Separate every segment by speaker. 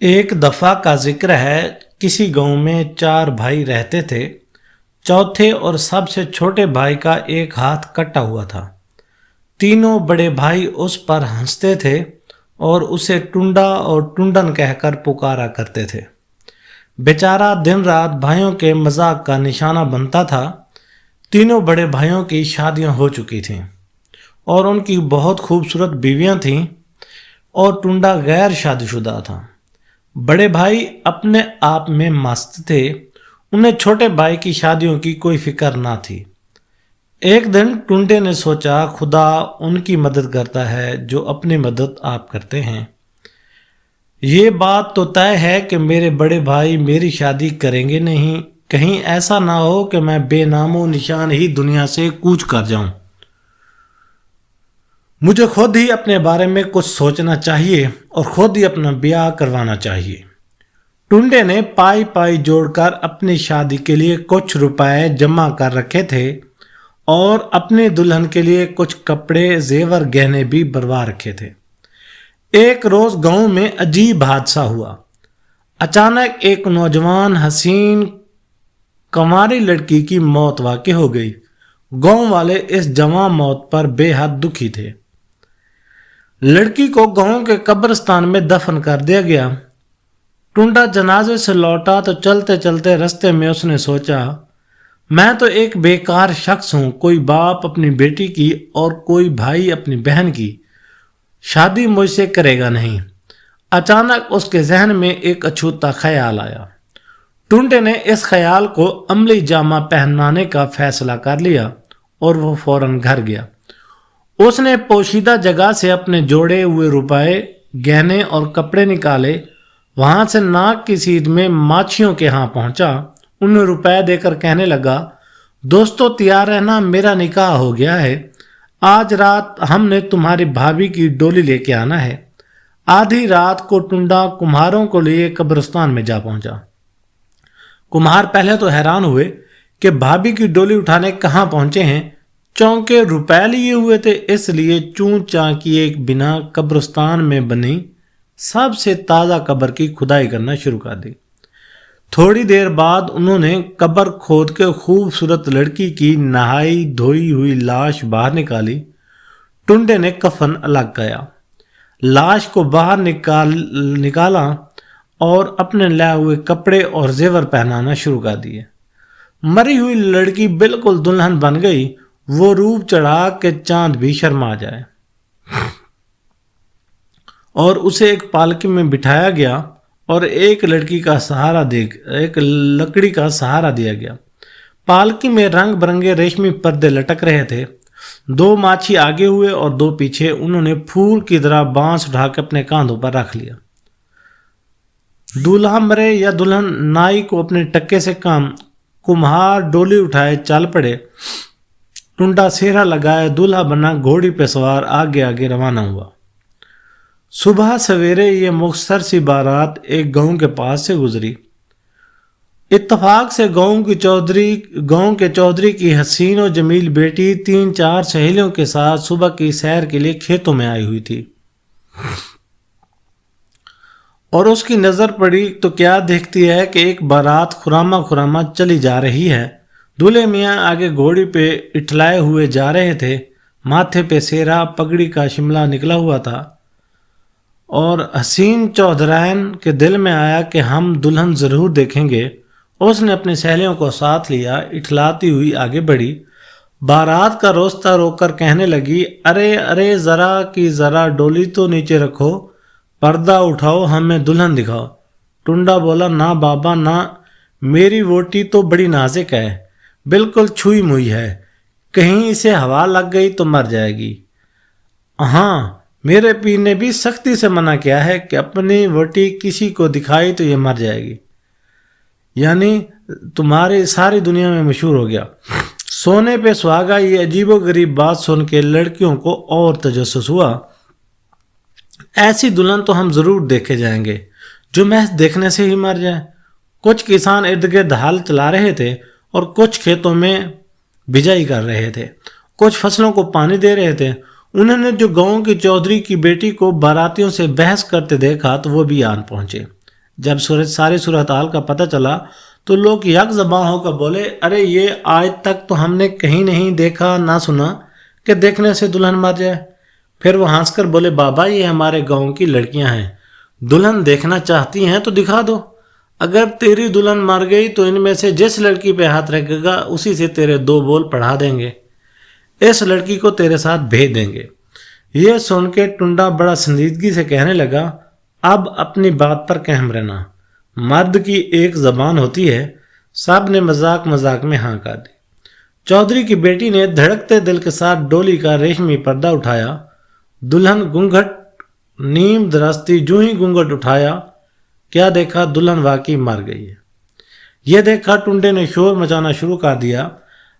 Speaker 1: एक दफ़ा का जिक्र है। किसी गांव में 4 भाई रहते थे। चौथे और सबसे छोटे भाई का एक हाथ कटा हुआ था। तीनों बड़े भाई उस पर हंसते थे और उसे टुंडा और टुंडन कहकर पुकारा करते थे। बेचारा दिन रात भाइयों के मजाक का निशाना बनता था। तीनों बड़े भाइयों की शादियां हो चुकी थीं और उनकी बहुत खूबसूरत बीवियां थीं और टुंडा गैर शादीशुदा था। बड़े भाई अपने आप में मस्त थे। उन्हें छोटे भाई की शादियों की कोई फिक्र ना थी। एक दिन टुंडे ने सोचा, खुदा उनकी मदद करता है जो अपनी मदद आप करते हैं। ये बात तो तय है कि मेरे बड़े भाई मेरी शादी करेंगे नहीं। कहीं ऐसा ना हो कि मैं बेनामो निशान ही दुनिया से कूच कर जाऊं। मुझे खुद ही अपने बारे में कुछ सोचना चाहिए और खुद ही अपना ब्याह करवाना चाहिए। टुंडे ने पाई पाई जोड़कर अपनी शादी के लिए कुछ रुपए जमा कर रखे थे और अपनी दुल्हन के लिए कुछ कपड़े, जेवर, गहने भी बनवा रखे थे। एक रोज गांव में अजीब हादसा हुआ। अचानक एक नौजवान हसीन कंवारी लड़की की मौत वाक़ई हो गई। गांव वाले इस जवां मौत पर बेहद दुखी थे। लड़की को गांव के कब्रिस्तान में दफन कर दिया गया। टुंडा जनाजे से लौटा तो चलते चलते रास्ते में उसने सोचा, मैं तो एक बेकार शख्स हूं। कोई बाप अपनी बेटी की और कोई भाई अपनी बहन की शादी मुझसे करेगा नहीं। अचानक उसके जहन में एक अछूता ख्याल आया। टुंडे ने इस ख्याल को अमली जामा पहनाने का फैसला कर लिया और वो फौरन घर गया। उसने पोशीदा जगह से अपने जोड़े हुए रुपए, गहने और कपड़े निकाले। वहां से नाक की सीध में माछियों के यहाँ पहुंचा। उन्हें रुपए देकर कहने लगा, दोस्तों तैयार रहना, मेरा निकाह हो गया है। आज रात हमने तुम्हारी भाभी की डोली लेके आना है। आधी रात को टुंडा कुम्हारों को लिए कब्रिस्तान में जा पहुंचा। कुम्हार पहले तो हैरान हुए कि भाभी की डोली उठाने कहाँ पहुंचे हैं। चौंके रुपए लिए हुए थे, इसलिए चूं चां किए बिना कब्रिस्तान में बनी सबसे ताज़ा कब्र की खुदाई करना शुरू कर दी। थोड़ी देर बाद उन्होंने कब्र खोद के खूबसूरत लड़की की नहाई धोई हुई लाश बाहर निकाली। टुंडे ने कफन अलग किया, लाश को बाहर निकाला और अपने लाए हुए कपड़े और जेवर पहनाना शुरू कर दिए। मरी हुई लड़की बिल्कुल दुल्हन बन गई। वो रूप चढ़ा के चांद भी शर्मा जाए और उसे एक पालकी में बिठाया गया और एक लकड़ी का सहारा दिया गया। पालकी में रंग बिरंगे रेशमी पर्दे लटक रहे थे। 2 माछी आगे हुए और 2 पीछे। उन्होंने फूल की तरह बांस उठा के अपने कांधों पर रख लिया। दूल्हा मरे या दुल्हन, नाई को अपने टक्के से काम। कुम्हार डोली उठाए चल पड़े। टुंडा सेहरा लगाए दूल्हा बना घोड़ी पे सवार आगे आगे रवाना हुआ। सुबह सवेरे ये मुख्तसर सी बारात एक गांव के पास से गुजरी। इत्तफाक से गांव के चौधरी की हसीन और जमील बेटी 3-4 सहेलियों के साथ सुबह की सैर के लिए खेतों में आई हुई थी और उसकी नजर पड़ी तो क्या देखती है कि एक बारात खुरामा चली जा रही है। दूल्हे मियाँ आगे घोड़ी पे इठलाए हुए जा रहे थे। माथे पे सेहरा, पगड़ी का शिमला निकला हुआ था और हसीन चौधरायन के दिल में आया कि हम दुल्हन जरूर देखेंगे। उसने अपनी सहेलियों को साथ लिया, इठलाती हुई आगे बढ़ी। बारात का रास्ता रोककर कहने लगी, अरे अरे जरा डोली तो नीचे रखो, पर्दा उठाओ, हमें दुल्हन दिखाओ। टुंडा बोला, ना बाबा ना, मेरी वोटी तो बड़ी नाजुक है, बिल्कुल छुई मुई है, कहीं इसे हवा लग गई तो मर जाएगी। हाँ, मेरे पीर ने भी सख्ती से मना किया है कि अपनी वोटी किसी को दिखाई तो ये मर जाएगी, यानी तुम्हारी सारी दुनिया में मशहूर हो गया। सोने पे सुहागा। ये अजीबोगरीब बात सुन के लड़कियों को और तजस्सुस हुआ। ऐसी दुल्हन तो हम जरूर देखे जाएंगे जो महज देखने से ही मर जाए। कुछ किसान इर्द गिर्द हल चला रहे थे और कुछ खेतों में बिजाई कर रहे थे, कुछ फसलों को पानी दे रहे थे। उन्होंने जो गांव की चौधरी की बेटी को बारातियों से बहस करते देखा तो वो भी आन पहुंचे। جب ساری صورتحال کا پتہ چلا تو لوگ یک زباں ہو کر بولے، ارے یہ آج تک تو ہم نے کہیں نہیں دیکھا نہ سنا کہ دیکھنے سے دلہن مر جائے۔ پھر وہ ہنس کر بولے، بابا یہ ہمارے گاؤں کی لڑکیاں ہیں، دلہن دیکھنا چاہتی ہیں تو دکھا دو، اگر تیری دلہن مر گئی تو ان میں سے جس لڑکی پہ ہاتھ رکھے گا اسی سے تیرے 2 بول پڑھا دیں گے، اس لڑکی کو تیرے ساتھ بھیج دیں گے۔ یہ سن کے ٹنڈا بڑا سنجیدگی سے کہنے لگا، اب اپنی بات پر قائم رہنا، مرد کی ایک زبان ہوتی ہے۔ سب نے مذاق مذاق میں ہاں کر دی۔ چودھری کی بیٹی نے دھڑکتے دل کے ساتھ ڈولی کا ریشمی پردہ اٹھایا، دلہن گھونگھٹ نیم درستی، جو ہی گھونگھٹ اٹھایا کیا دیکھا، دلہن واقعی مر گئی ہے۔ یہ دیکھا ٹنڈے نے شور مچانا شروع کر دیا،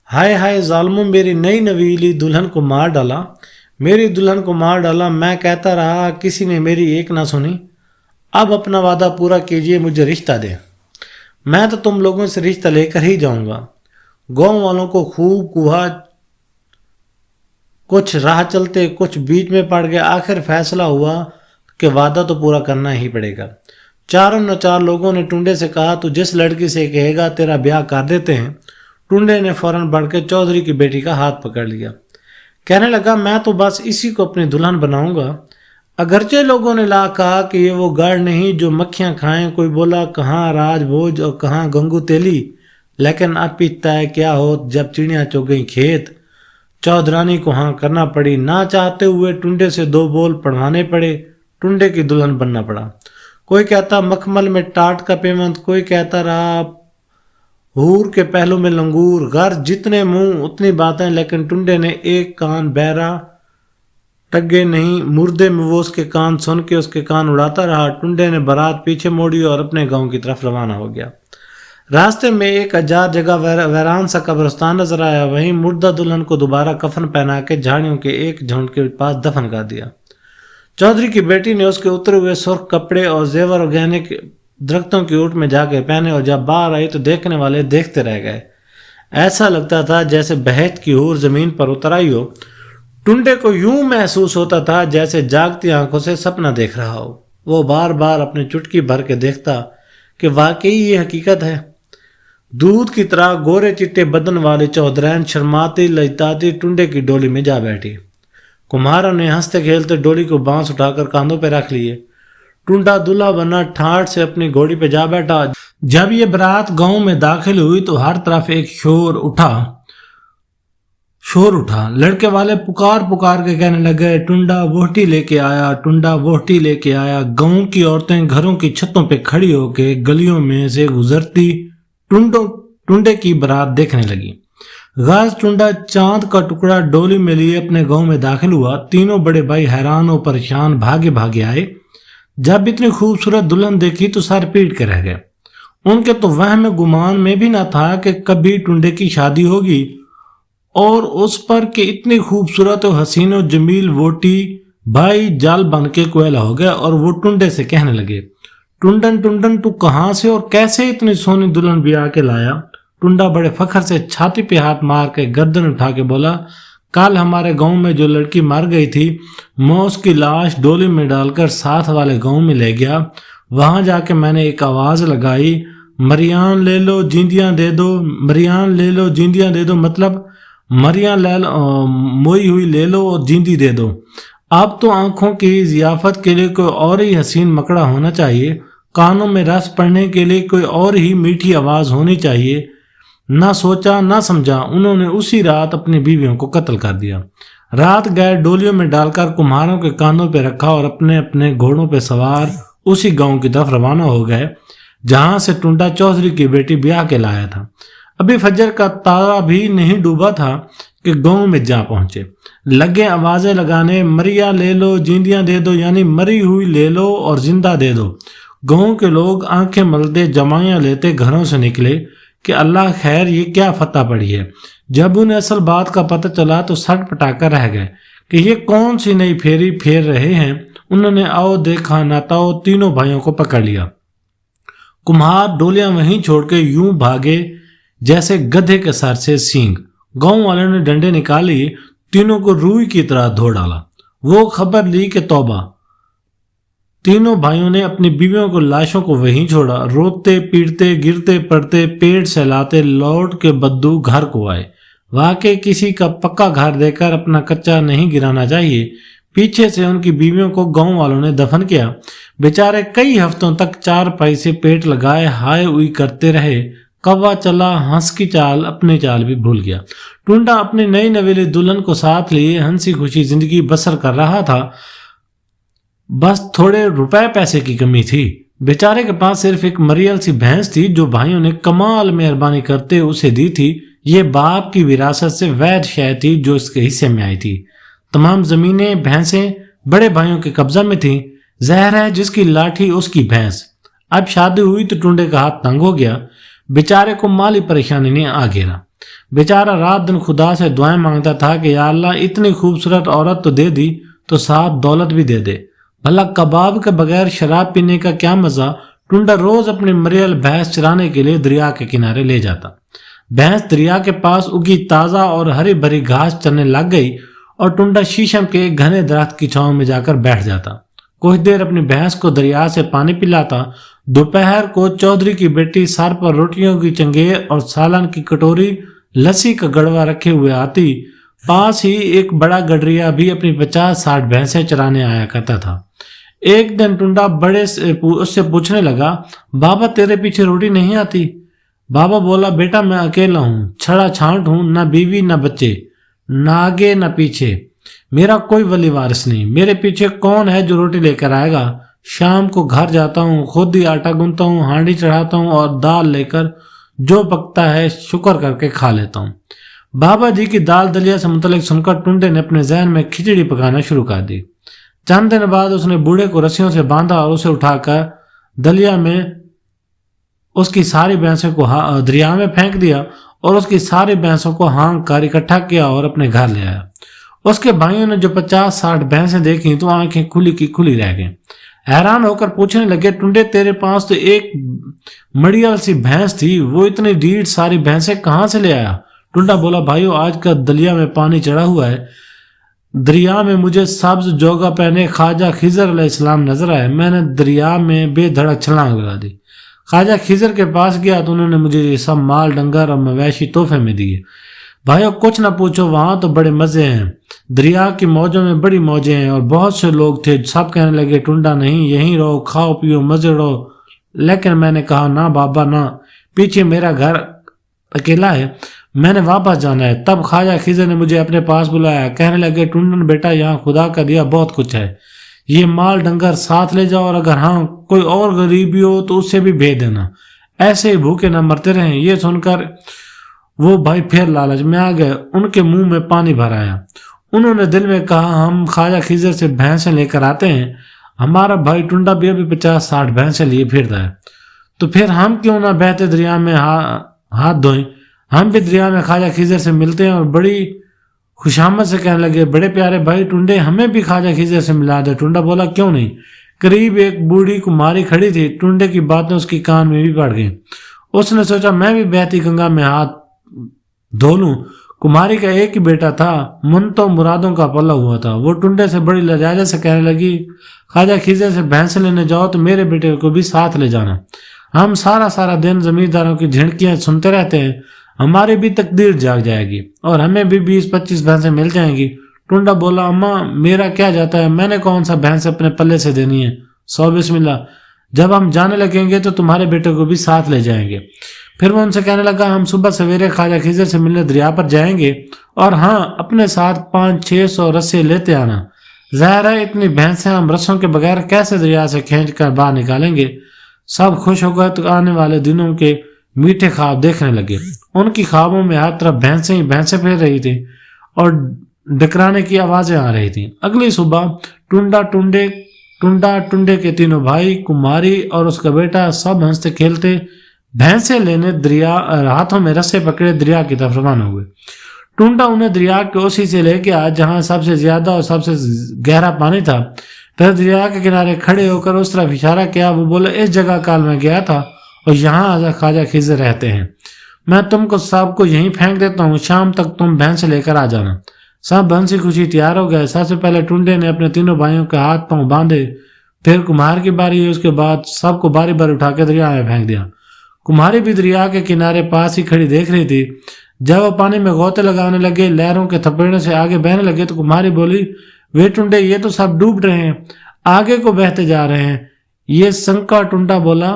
Speaker 1: ہائے ہائے ظالموں، میری نئی نویلی دلہن کو مار ڈالا، میری دلہن کو مار ڈالا، میں کہتا رہا کسی نے میری ایک نہ سنی، اب اپنا وعدہ پورا کیجئے، مجھے رشتہ دیں، میں تو تم لوگوں سے رشتہ لے کر ہی جاؤں گا۔ گاؤں والوں کو خوب کوہا، کچھ راہ چلتے کچھ بیچ میں پڑ گئے، آخر فیصلہ ہوا کہ وعدہ تو پورا کرنا ہی پڑے گا۔ چاروں نچار لوگوں نے ٹنڈے سے کہا، تو جس لڑکی سے کہے گا تیرا بیاہ کر دیتے ہیں۔ ٹنڈے نے فوراً بڑھ کے چودھری کی بیٹی کا ہاتھ پکڑ لیا، کہنے لگا، میں تو بس اسی کو اپنی دلہن بناؤں گا۔ اگرچہ لوگوں نے کہا کہ یہ وہ گڑ نہیں جو مکھیاں کھائیں، کوئی بولا کہاں راج بھوج اور کہاں گنگو تیلی، لیکن اب پیتا ہے کیا ہو جب چڑیاں چگ گئیں کھیت۔ چودھرانی کو ہاں کرنا پڑی، نہ چاہتے ہوئے ٹنڈے سے 2 بول پڑھوانے پڑے، ٹنڈے کی دلہن بننا پڑا۔ کوئی کہتا مکھمل میں ٹاٹ کا پیمند، کوئی کہتا رہا ہور کے پہلو میں لنگور، غرض جتنے منہ اتنی باتیں، لیکن ٹنڈے نے ایک کان بہرا ٹگے نہیں، مردے میں وہ اس کے کان سن کے اس کے کان اڑاتا رہا۔ ٹنڈے نے بارات پیچھے موڑی اور اپنے گاؤں کی طرف روانہ ہو گیا۔ راستے میں ایک اجار جگہ ویران سا قبرستان نظر آیا، وہیں مردہ دلہن کو دوبارہ کفن پہنا کے جھاڑیوں کے ایک جھنڈ کے پاس دفن کر دیا۔ چودھری کی بیٹی نے اس کے اترے ہوئے سرخ کپڑے اور زیور اور گہنے درختوں کی اوٹ میں جا کے پہنے، اور جب باہر آئی تو دیکھنے والے دیکھتے رہ گئے، ایسا لگتا تھا جیسے بہشت کی حور زمین پر اتر آئی ہو۔ ٹنڈے کو یوں محسوس ہوتا تھا جیسے جاگتی آنکھوں سے سپنا دیکھ رہا ہو۔ وہ بار بار اپنی چٹکی بھر کے دیکھتا کہ واقعی یہ حقیقت ہے۔ دودھ کی طرح گورے چٹے بدن والے چودھرین شرماتی لجاتی ٹنڈے کی ڈولی میں جا بیٹھی۔ کمہاروں نے ہنستے کھیلتے ڈولی کو بانس اٹھا کر کاندھوں پہ رکھ لیے۔ ٹنڈا دلہا بنا ٹھاٹ سے اپنی گھوڑی پہ جا بیٹھا۔ جب یہ برات گاؤں میں داخل ہوئی تو ہر طرف ایک شور اٹھا، لڑکے والے پکار پکار کے کہنے لگے، ٹنڈا ووٹی لے کے آیا، ٹنڈا ووٹی لے کے آیا۔ گاؤں کی عورتیں گھروں کی چھتوں پہ کھڑی ہو کے گلیوں میں سے گزرتی ٹنڈے کی برات دیکھنے لگی۔ غاز ٹنڈا چاند کا ٹکڑا ڈولی میں لیے اپنے گاؤں میں داخل ہوا۔ تینوں بڑے بھائی حیران و پریشان بھاگے بھاگے آئے۔ جب اتنی خوبصورت دلہن دیکھی تو سر پیٹ کے رہ گئے۔ ان کے تو وہم گمان میں بھی نہ تھا کہ کبھی ٹنڈے کی شادی ہوگی، اور اس پر کہ اتنی خوبصورت و حسین و جمیل ووٹی بھائی جال بن کے کوئلہ ہو گیا، اور وہ ٹنڈے سے کہنے لگے، ٹنڈن تو کہاں سے اور کیسے اتنی سونی دلہن بھی آ کے لایا؟ ٹنڈا بڑے فخر سے چھاتی پہ ہاتھ مار کے گردن اٹھا کے بولا، کل ہمارے گاؤں میں جو لڑکی مر گئی تھی، میں اس کی لاش ڈولی میں ڈال کر ساتھ والے گاؤں میں لے گیا۔ وہاں جا کے میں نے ایک آواز لگائی، مریان لے لو جیندیاں دے دو، مریان لے لو جیندیاں دے دو، مطلب مریاں موئی ہوئی لے لو اور جیندی دے دو۔ اب تو آنکھوں کی ضیافت کے لیے کوئی اور ہی حسین مکڑا ہونا چاہیے، کانوں میں رس پڑنے کے لیے کوئی اور ہی میٹھی آواز ہونی چاہیے۔ نہ سوچا نہ سمجھا، انہوں نے اسی رات اپنی بیویوں کو قتل کر دیا۔ رات گئے ڈولیوں میں ڈال کر کمہاروں کے کاندھوں پہ رکھا اور اپنے اپنے گھوڑوں پہ سوار اسی گاؤں کی طرف روانہ ہو گئے جہاں سے ٹنڈا چودھری کی بیٹی بیاہ کے لایا تھا۔ ابھی فجر کا تارا بھی نہیں ڈوبا تھا کہ گاؤں میں جا پہنچے، لگے آوازیں لگانے، مریا لے لو جیندیاں دے دو، یعنی مری ہوئی لے لو اور زندہ دے دو۔ گاؤں کے لوگ آنکھیں ملتے جمائیاں لیتے گھروں سے نکلے کہ اللہ خیر یہ کیا فتح پڑی ہے۔ جب انہیں اصل بات کا پتہ چلا تو سٹ پٹا کر رہ گئے کہ یہ کون سی نئی پھیری پھیر رہے ہیں۔ انہوں نے آؤ دیکھا نہ تاؤ تینوں بھائیوں کو پکڑ لیا۔ کمہار ڈولیاں وہیں چھوڑ کے یوں بھاگے جیسے گدھے کے سر سے سینگ۔ گاؤں والوں نے ڈنڈے نکالی، تینوں کو روئی کی طرح دھو ڈالا۔ وہ خبر لی کہ توبہ، तीनों भाइयों ने अपनी बीवियों को लाशों को वहीं छोड़ा। रोते पीटते गिरते पड़ते पेट सहलाते लौट के बद्दू घर को आए। वाकई किसी का पक्का घर देकर अपना कच्चा नहीं गिराना चाहिए। पीछे से उनकी बीवियों को गांव वालों ने दफन किया। बेचारे कई हफ्तों तक चारपाई से पेट लगाए हाय उई करते रहे। कौवा चला हंस की चाल अपनी चाल भी भूल गया। टुंडा अपनी नई नवेली दुल्हन को साथ लिए हंसी खुशी जिंदगी बसर कर रहा था। बस थोड़े रुपए पैसे की कमी थी। बेचारे के पास सिर्फ एक मरियल सी भैंस थी जो भाइयों ने कमाल मेहरबानी करते उसे दी थी। ये बाप की विरासत से वैध शय थी जो इसके हिस्से में आई थी। तमाम जमीनें भैंसें बड़े भाइयों के कब्जा में थी। जहर है जिसकी लाठी उसकी भैंस। अब शादी हुई तो टुंडे का हाथ तंग हो गया। बेचारे को माली परेशानी ने आ घेरा। बेचारा रात दिन खुदा से दुआएं मांगता था कि या अल्लाह इतनी खूबसूरत औरत तो दे दी तो साथ दौलत भी दे दे। भला कबाब के बगैर शराब पीने का क्या मजा। टुंडा रोज अपनी मरियल भैंस चराने के लिए दरिया के किनारे ले जाता। भैंस दरिया के पास उगी ताजा और हरी भरी घास चरने लग गई और टुंडा शीशम के घने दरख्त की छांव में जाकर बैठ जाता। कुछ देर अपनी भैंस को दरिया से पानी पिलाता। दोपहर को चौधरी की बेटी सर पर रोटियों की चंगेर और सालन की कटोरी लस्सी का गड़वा रखे हुए आती। पास ही एक बड़ा गडरिया भी अपनी 50-60 भैंसें चराने आया करता था। एक दिन टुंडा बड़े से उससे पूछने लगा, बाबा तेरे पीछे रोटी नहीं आती? बाबा बोला, बेटा मैं अकेला हूँ, छड़ा छांट हूँ, ना बीवी ना बच्चे, ना आगे ना पीछे, मेरा कोई वली वारिस नहीं। मेरे पीछे कौन है जो रोटी लेकर आएगा? शाम को घर जाता हूँ, खुद ही आटा गूंथता हूँ, हांडी चढ़ाता हूँ और दाल लेकर जो पकता है शुक्र करके खा लेता हूँ। बाबा जी की दाल दलिया से मुतल्लिक सुनकर टुंडे ने अपने जहन में खिचड़ी पकाना शुरू कर दी। चंद दिन बाद उसने बूढ़े को रस्सियों से बांधा और उसे उठाकर दलिया में उसकी सारी भैंसों को दरिया में फेंक दिया और उसकी सारी भैंसों को हाँक कर इकट्ठा किया और अपने घर ले आया। उसके भाइयों ने जो 50-60 भैंसें देखी तो आंखें खुली की खुली रह गईं। हैरान होकर पूछने लगे, टुंडे तेरे पास तो एक मड़ियल सी भैंस थी, वो इतनी ढीठ सारी भैंसें कहाँ से ले आया? टुंडा बोला, भाइयों आज का दलिया में पानी चढ़ा हुआ है। दरिया में मुझे सब्ज जोगा पहने ख्वाजा खिजर अलैहिस्सलाम नजर आए। मैंने दरिया में बेधड़क छलांग लगा दी। ख्वाजा खिजर के पास गया तो उन्होंने मुझे ये सब माल डंगर और मवेशी तोहफे में दिए। भाइयों कुछ ना पूछो, वहां तो बड़े मजे हैं। दरिया की मौजों में बड़ी मौजें हैं और बहुत से लोग थे। सब कहने लगे, टुंडा नहीं, यहीं रहो, खाओ पियो मजे रहो। लेकिन मैंने कहा, ना बाबा ना, पीछे मेरा घर अकेला है, मैंने वापस जाना है। तब ख्वाजा खिजर ने मुझे अपने पास बुलाया। कहने लगे, टुंडन बेटा यहाँ खुदा का दिया बहुत कुछ है, ये माल डंगर साथ ले जाओ और अगर हाँ कोई और गरीबी हो तो उससे भी भेज देना, ऐसे ही भूखे ना मरते रहें। ये सुनकर वो भाई फिर लालच में आ गए। उनके मुंह में पानी भर आया। उन्होंने दिल में कहा, हम ख्वाजा खिजर से भैंसें लेकर आते हैं, हमारा भाई टुंडा भी अभी 50-60 भैंसें लिए फिरता है, तो फिर हम क्यों ना बहते दरिया में हाथ धोएं। हम भी दरिया में ख्वाजा खिजर से मिलते हैं। और बड़ी खुशामद से कहने लगे, बड़े प्यारे भाई टुंडे, हमें भी ख्वाजा खिजर से मिला दे। टुंडा बोला, क्यों नहीं। करीब एक बूढ़ी कुमारी खड़ी थी। टुंडे की बातें उसकी कान में भी पड़ गई। उसने सोचा, मैं भी बहती गंगा में हाथ धो लूं। कुमारी का एक ही बेटा था, मन तो मुरादों का पला हुआ था। वो टुंडे से बड़ी लजाजत से कहने लगी, ख्वाजा खिजर से भैंस लेने जाओ तो मेरे बेटे को भी साथ ले जाना। हम सारा दिन जमींदारों की झिड़कियां सुनते रहते हैं, हमारी भी तकदीर जाग जाएगी और हमें भी 20-25 भैंसें मिल जाएंगी। टुंडा बोला, अम्मा मेरा क्या जाता है, मैंने कौन सा भैंस अपने पल्ले से देनी है। 100 बिस्मिल्लाह, जब हम जाने लगेंगे तो तुम्हारे बेटे को भी साथ ले जाएंगे। फिर वो उनसे कहने लगा, हम सुबह सवेरे ख्वाजा खिजर से मिलने दरिया पर जाएंगे और हाँ अपने साथ 500-600 रस्से लेते आना। ज़ाहिर है इतनी भैंसें हम रस्सों के बगैर कैसे दरिया से खींच कर बाहर निकालेंगे। सब खुश होकर तो आने वाले दिनों के मीठे ख्वाब देखने लगे। उनकी ख्वाबों में हर तरफ भैंसें ही भैंसें फिर रही थी और डकराने की आवाजें आ रही थी। अगली सुबह टुंडा टुंडे के तीनों भाई, कुमारी और उसका बेटा सब हंसते खेलते भैंसें लेने दरिया हाथों में रस्से पकड़े दरिया की तरफ रवाना हुए। टुंडा उन्हें दरिया के उसी से लेके आया जहां सबसे ज्यादा और सबसे गहरा पानी था। फिर दरिया के किनारे खड़े होकर उस तरफ इशारा किया। वो बोले, इस जगह काल में गया था और यहाँ ख्वाजा खिजर रहते हैं। मैं तुमको सबको यहीं फेंक देता हूँ, शाम तक तुम भैंस लेकर आ जाना। सब हंसी खुशी तैयार हो गए। सबसे पहले टुंडे ने अपने तीनों भाइयों के हाथ पांव बांधे, پھر کمہار کی باری ہے، اس کے بعد سب کو باری باری اٹھا کے دریا میں پھینک دیا۔ کمہاری بھی دریا کے کنارے پاس ہی کھڑی دیکھ رہی تھی۔ جب وہ پانی میں غوطے لگانے لگے، لہروں کے تھپڑنے سے آگے بہنے لگے تو کمہاری بولی، وے ٹنڈے، یہ تو سب ڈوب رہے ہیں، آگے کو بہتے جا رہے ہیں۔ یہ سنکا ٹنڈا بولا،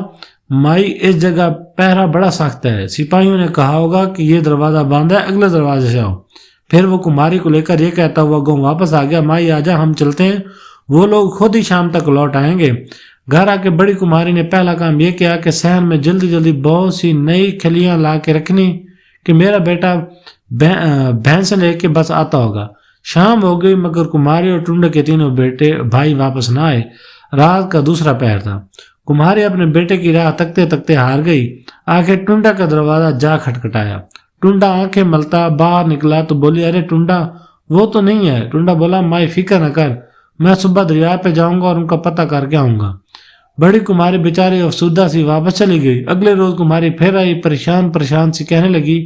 Speaker 1: مائی اس جگہ پہرا بڑا سخت ہے، سپاہیوں نے کہا ہوگا کہ یہ دروازہ بند ہے، اگلے دروازے سے آؤ۔ پھر وہ کمہاری کو لے کر یہ کہتا ہوا گاؤں واپس آ گیا، مائی آجا ہم چلتے ہیں، وہ لوگ خود ہی شام تک لوٹ آئیں گے۔ گھر آ کے بڑی کمہاری نے پہلا کام یہ کیا کہ صحن میں جلدی جلدی بہت سی نئی کھلیاں لا کے رکھنی کہ میرا بیٹا بھینس لے کے بس آتا ہوگا۔ شام ہو گئی مگر کمہاری اور ٹنڈے کے تینوں بیٹے بھائی واپس نہ آئے۔ رات کا دوسرا پہر تھا۔ کمہاری اپنے بیٹے کی راہ تکتے تکتے ہار گئی۔ آخر ٹنڈا کا دروازہ جا کھٹکھٹایا۔ ٹنڈا آنکھیں ملتا باہر نکلا تو بولی، ارے ٹنڈا، وہ تو نہیں ہے۔ ٹنڈا بولا، مائی فکر نہ کر، میں صبح دریا پہ جاؤں گا اور ان کا پتہ کر کے آؤں گا۔ بڑی کمہاری بیچاری افسردہ سی واپس چلی گئی۔ اگلے روز کمہاری پھر آئی، پریشان سی کہنے لگی،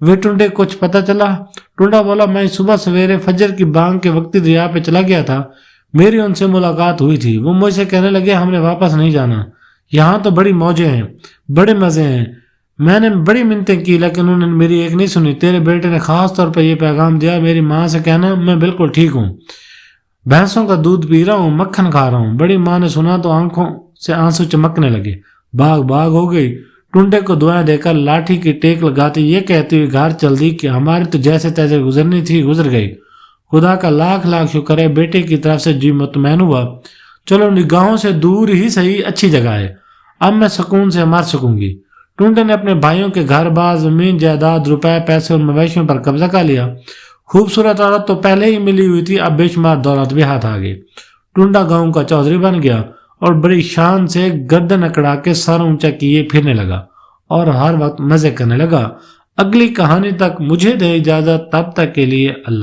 Speaker 1: وہ ٹنڈے کچھ پتہ چلا؟ ٹنڈا بولا، میں صبح سویرے فجر کی بانگ کے وقت دریا پہ چلا گیا تھا، میری ان سے ملاقات ہوئی تھی۔ وہ مجھ سے کہنے لگے ہم نے واپس نہیں جانا، یہاں تو بڑی موجیں ہیں، بڑے مزے ہیں۔ میں نے بڑی منتیں کی لیکن انہوں نے میری ایک نہیں سنی۔ تیرے بیٹے نے خاص طور پہ یہ پیغام دیا، میری ماں سے کہنا میں بالکل ٹھیک ہوں، بھینسوں کا دودھ پی رہا ہوں، مکھن کھا رہا ہوں۔ بڑی ماں نے سنا تو آنکھوں سے آنسو چمکنے لگے، باغ ہو گئی۔ ٹنڈے کو دعائیں دے کر لاٹھی کی ٹیک لگاتی یہ کہتی ہوئی گھر چل دی کہ ہماری تو جیسے تیسے گزرنی تھی گزر گئی، خدا کا لاکھ لاکھ شکر ہے۔ بیٹے کی طرف سے جی مطمئن ہوا، چلو نگاہوں سے دور ہی صحیح، اچھی جگہ ہے، اب میں سکون سے مر سکوں گی۔ ٹنڈے نے اپنے بھائیوں کے گھر بار، زمین جائیداد، روپے پیسے اور مویشیوں پر قبضہ کر لیا۔ خوبصورت عورت تو پہلے ہی ملی ہوئی تھی، اب بے شمار دولت بھی ہاتھ آ گئی۔ ٹنڈا گاؤں کا چودھری بن گیا اور بڑی شان سے گردن اکڑا کے سر اونچا کیے پھرنے لگا اور ہر وقت مزے کرنے لگا۔ اگلی کہانی تک مجھے دے اجازت، تب تک کے لیے اللہ۔